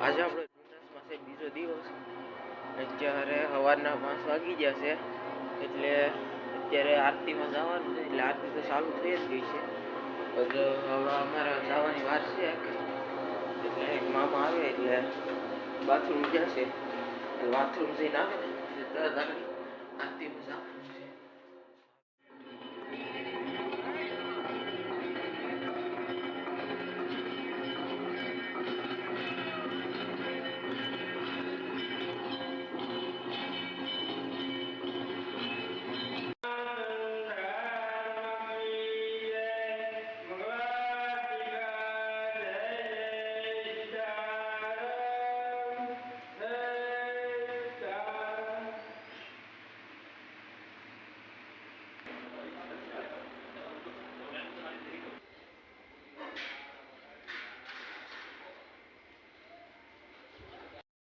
આજે આપણે પાસે બીજો દિવસ અત્યારે સવારના 5 વાગી ગયા છે એટલે અત્યારે આરતીમાં જવાનું છે એટલે આરતી તો ચાલુ થઈ જ ગઈ છે હવે અમારા જવાની વાર છે એટલે એક મામા આવે એટલે બાથરૂમ જશે એટલે બાથરૂમ જઈને આવે ને એટલે તરત આગળ આરતીમાં જવાનું છે.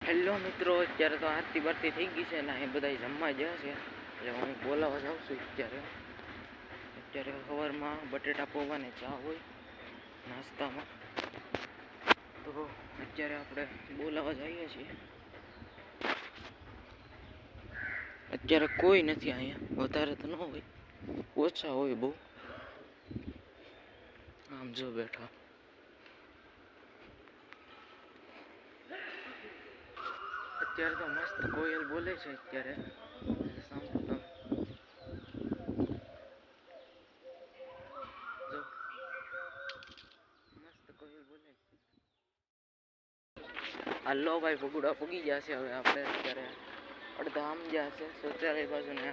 હેલો મિત્રો, અત્યારે તો આરતી બારતી થઈ ગઈ છે ને એ બધા જમવા ગયા છે એટલે હું બોલાવવા જાઉં છું. અત્યારે સવારમાં બટેટા પૌવા ને ચા હોય નાસ્તામાં, તો અત્યારે આપણે બોલાવવા જઈએ છીએ. અત્યારે કોઈ નથી અહીંયા, વધારે તો ન હોય, ઓછા હોય બહુ. આમ જો બેઠા અત્યારે તો મસ્ત કોયલ બોલે છે. અત્યારે સાંભળતા જો મસ્ત કોયલ બોલે છે. હાલો ભાઈ, ભગુડા પૂગી ગયા છે. હવે આપણે અત્યારે અડધા આમ ગયા છે શૌચાલય બાજુ ને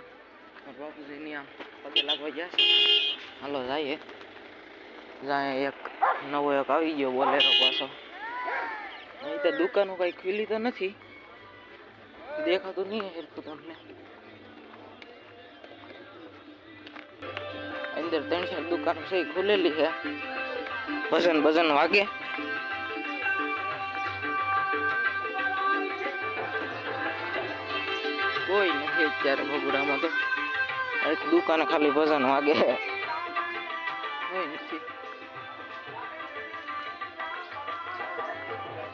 બાપુજીની આમ પગે લાગવા ગયા છે. હાલો જઈએ. એક નવો એક આવી ગયો બોલેરો પાછો. અહીં તો દુકાનો કઈ ખુલી તો નથી, દેખાતું નહીં હરખું તમને. અંદર 3-4 દુકાનો છે ખુલેલી છે. ભજન વાગે. કોઈ નથી અત્યારે ભગુડામાં તો. એક દુકાને ખાલી ભજન વાગે, કોઈ નથી.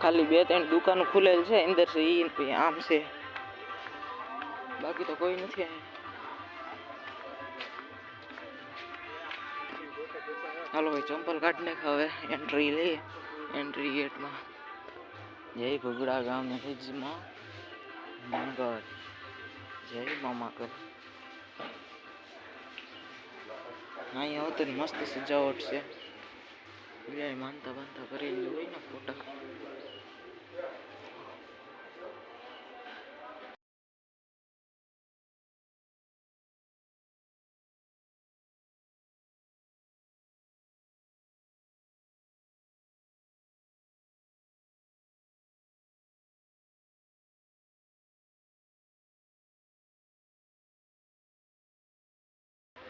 ખાલી 2-3 દુકાનો ખુલેલ છે અંદર છે ઈ આમ છે, બાકી તો કોઈ નથી. હાલો ભાઈ, ચંપલ કાઢી નાખ. હવે એન્ટ્રી લઈએ. એન્ટ્રી ગેટમાં જય ભગુડા ગામ હિજમાં મંગળ, જય મામાકર. અહીંયા હોતો મસ્ત સજાવટ છે. માનતા બાંધતા કરેલી હોય ને ફોટા.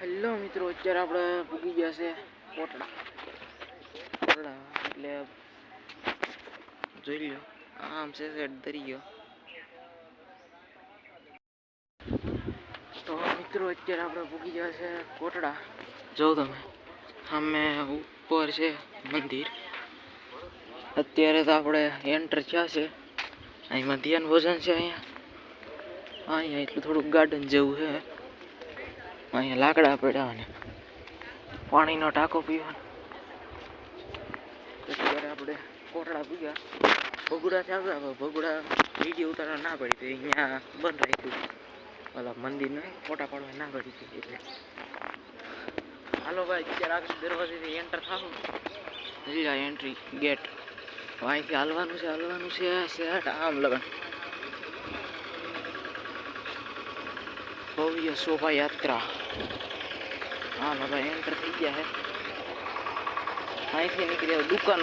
હેલો મિત્રો, અત્યારે આપણે પૂગી ગયા છે કોટડા. એટલે જોઈ લો, આમ છે સેટ ધરી ગયો. તો મિત્રો અત્યારે આપણે પૂગી ગયા છે કોટડા. જો તમે સામે ઉપર છે મંદિર. અત્યારે તો આપણે એન્ટર થયા છે. અહીં મધ્યાહન ભોજન છે. અહીંયા એટલું થોડુંક ગાર્ડન જેવું છે. અહીંયા લાકડા પડ્યા અને પાણીનો ટાંકો પીવાનો. અત્યારે આપણે કોટડા પૂગ્યા. ભગુડાથી આવ્યા, ભગુડા વિડીયો ઉતારવા ના પડી તો અહીંયા બંધ રાખ્યું. ઓલા મંદિરને ફોટા પાડવા ના પડી હતી એટલે. હાલો ભાઈ, અત્યારે આગળ દરવાજેથી એન્ટર થાવું. Entry gate. અહીંથી હાલવાનું છે સેટ આમ લગન. ભવ્ય શોભાયાત્રા. હા ભાઈ, એન્ટર થઈ ગયા હે. અહીંથી નીકળ્યા દુકાન.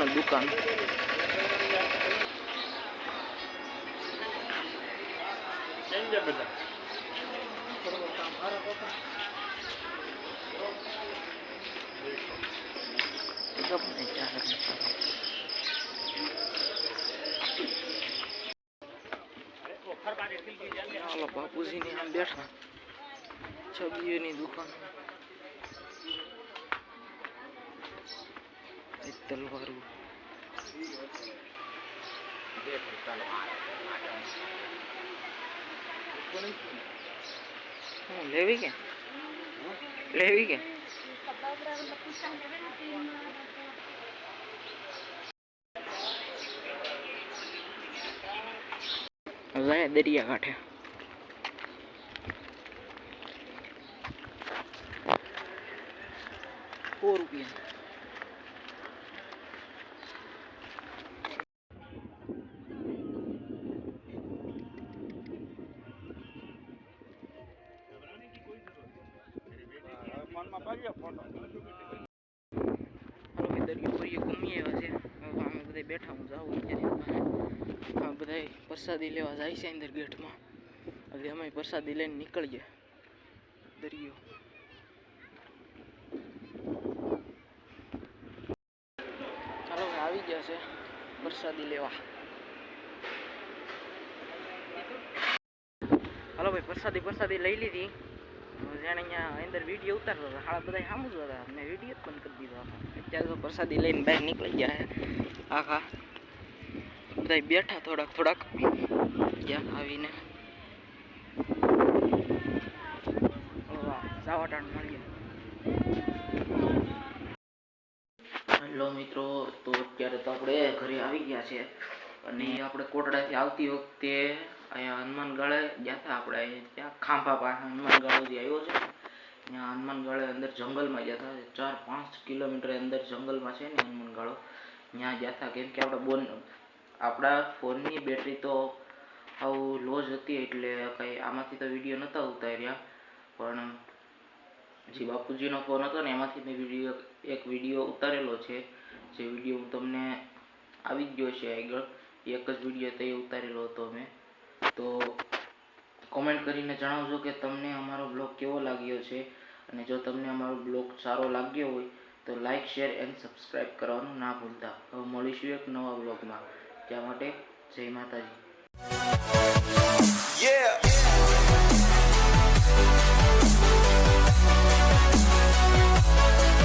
હાલો બાપુજીની આમ બેઠા. છબીઓની દુકાન. તલવારું ગેટ. લેવી કે લેવી કે દરિયા કાંઠે ₹4 દરિયો ભરીએ ઘૂમી આવ્યા છે. અમે બધા બેઠા હું જાઉં અમે બધા પ્રસાદી લેવા જાય છે અંદર ગેટમાં. એટલે અમે પ્રસાદી લઈને નીકળીએ દરિયો. ચાલો આવી ગયા છે પ્રસાદી લેવા. હાલો ભાઈ પ્રસાદી લઈ લીધી. જેણે અહીંયા અંદર વિડીયો ઉતારતો હતો હાળા બધા સામું જ હતા. મેં વિડીયો જ બંધ કરી દીધો. અત્યારે તો પ્રસાદી લઈને બહાર નીકળી ગયા છે આખા બધા બેઠા થોડાક ત્યાં આવીને સાવાટાણ મળીએ. હેલો મિત્રો, તો અત્યારે તો આપણે ઘરે આવી ગયા છે અને આપણે કોટડાથી આવતી વખતે અહીંયા હનુમાનગઢે ગયા હતા. આપણે ત્યાં ખાંભા પાસે હનુમાનગઢ જે આવ્યો છે ત્યાં હનુમાનગઢે અંદર જંગલમાં ગયા હતા. 4-5 કિલોમીટર અંદર જંગલમાં છે ને હનુમાનગઢ. ત્યાં ગયા હતા કેમ કે આપણા ફોનની બેટરી તો આવું લો જ હતી એટલે કંઈ આમાંથી તો વિડીયો નહોતા ઉતાર્યા. પણ જે બાપુજીનો ફોન હતો ને એમાંથી મેં એક વિડીયો ઉતારેલો છે. જે વિડીયો હું તમને આવી જ ગયો છે આગળ. એક જ વિડીયો તો એ ઉતારેલો હતો મેં. તો કોમેન્ટ કરીને જણાવજો કે તમને અમારો બ્લોગ કેવો લાગ્યો છે. અને જો તમને અમારો બ્લોગ સારો લાગ્યો હોય તો લાઇક, શેર એન્ડ સબસ્ક્રાઈબ કરવાનું ના ભૂલતા. હવે મળીશું એક નવા બ્લોગમાં. ત્યાં માટે જય માતાજી.